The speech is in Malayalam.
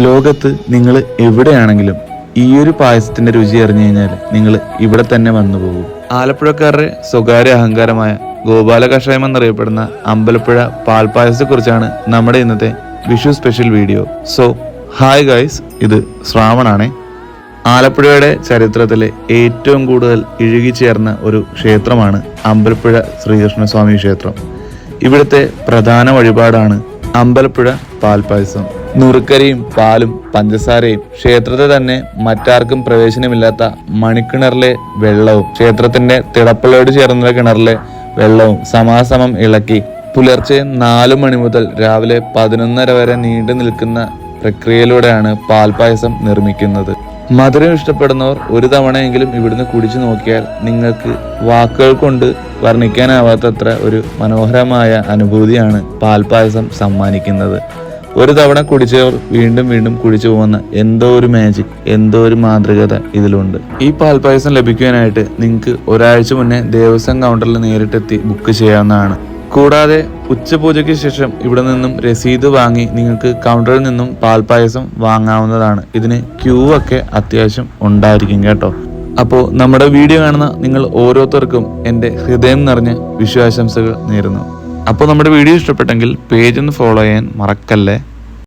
ലോകത്ത് നിങ്ങൾ എവിടെയാണെങ്കിലും ഈ ഒരു പായസത്തിന്റെ രുചി അറിഞ്ഞു കഴിഞ്ഞാൽ നിങ്ങൾ ഇവിടെ തന്നെ വന്നു പോകും. ആലപ്പുഴക്കാരുടെ സ്വകാര്യ അഹങ്കാരമായ ഗോപാല കഷായം എന്നറിയപ്പെടുന്ന അമ്പലപ്പുഴ പാൽപ്പായസത്തെ കുറിച്ചാണ് നമ്മുടെ ഇന്നത്തെ Vishu special video. So hi guys, ഇത് ശ്രാവണാണേ. ആലപ്പുഴയുടെ ചരിത്രത്തിലെ ഏറ്റവും കൂടുതൽ ഇഴുകിച്ചേർന്ന ഒരു ക്ഷേത്രമാണ് അമ്പലപ്പുഴ ശ്രീകൃഷ്ണസ്വാമി ക്ഷേത്രം. ഇവിടുത്തെ പ്രധാന വഴിപാടാണ് അമ്പലപ്പുഴ പാൽപ്പായസം. നുറുക്കരിയും പാലും പഞ്ചസാരയും ക്ഷേത്രത്തിൽ തന്നെ മറ്റാർക്കും പ്രവേശനമില്ലാത്ത മണിക്കിണറിലെ വെള്ളവും ക്ഷേത്രത്തിന്റെ തിടപ്പള്ളയോട് ചേർന്ന കിണറിലെ വെള്ളവും സമാസമം ഇളക്കി പുലർച്ചെ 4 മണി മുതൽ രാവിലെ 11:30 വരെ നീണ്ടു നിൽക്കുന്ന പ്രക്രിയയിലൂടെയാണ് പാൽപ്പായസം നിർമ്മിക്കുന്നത്. മധുരം ഇഷ്ടപ്പെടുന്നവർ ഒരു തവണയെങ്കിലും ഇവിടുന്ന് കുടിച്ചു നോക്കിയാൽ നിങ്ങൾക്ക് വാക്കുകൾ കൊണ്ട് വർണ്ണിക്കാനാവാത്തത്ര ഒരു മനോഹരമായ അനുഭൂതിയാണ് പാൽപ്പായസം സമ്മാനിക്കുന്നത്. ഒരു തവണ കുടിച്ചവർ വീണ്ടും വീണ്ടും കുടിച്ചു പോകുന്ന എന്തോ ഒരു മാജിക്, എന്തോ ഒരു മാതൃകത ഇതിലുണ്ട്. ഈ പാൽപ്പായസം ലഭിക്കുവാനായിട്ട് നിങ്ങൾക്ക് ഒരാഴ്ച മുന്നേ ദേവസ്വം കൗണ്ടറിൽ നേരിട്ടെത്തി ബുക്ക് ചെയ്യാവുന്നതാണ്. കൂടാതെ ഉച്ചപൂജയ്ക്ക് ശേഷം ഇവിടെ നിന്നും രസീത് വാങ്ങി നിങ്ങൾക്ക് കൗണ്ടറിൽ നിന്നും പാൽപ്പായസം വാങ്ങാവുന്നതാണ്. ഇതിന് ക്യൂ ഒക്കെ അത്യാവശ്യം ഉണ്ടായിരിക്കും കേട്ടോ. അപ്പോൾ നമ്മുടെ വീഡിയോ കാണുന്ന നിങ്ങൾ ഓരോരുത്തർക്കും എൻ്റെ ഹൃദയം നിറഞ്ഞ വിശ്വാസംസകൾ നേരുന്നു. അപ്പോൾ നമ്മുടെ വീഡിയോ ഇഷ്ടപ്പെട്ടെങ്കിൽ പേജ് ഒന്ന് ഫോളോ ചെയ്യാൻ മറക്കല്ലേ.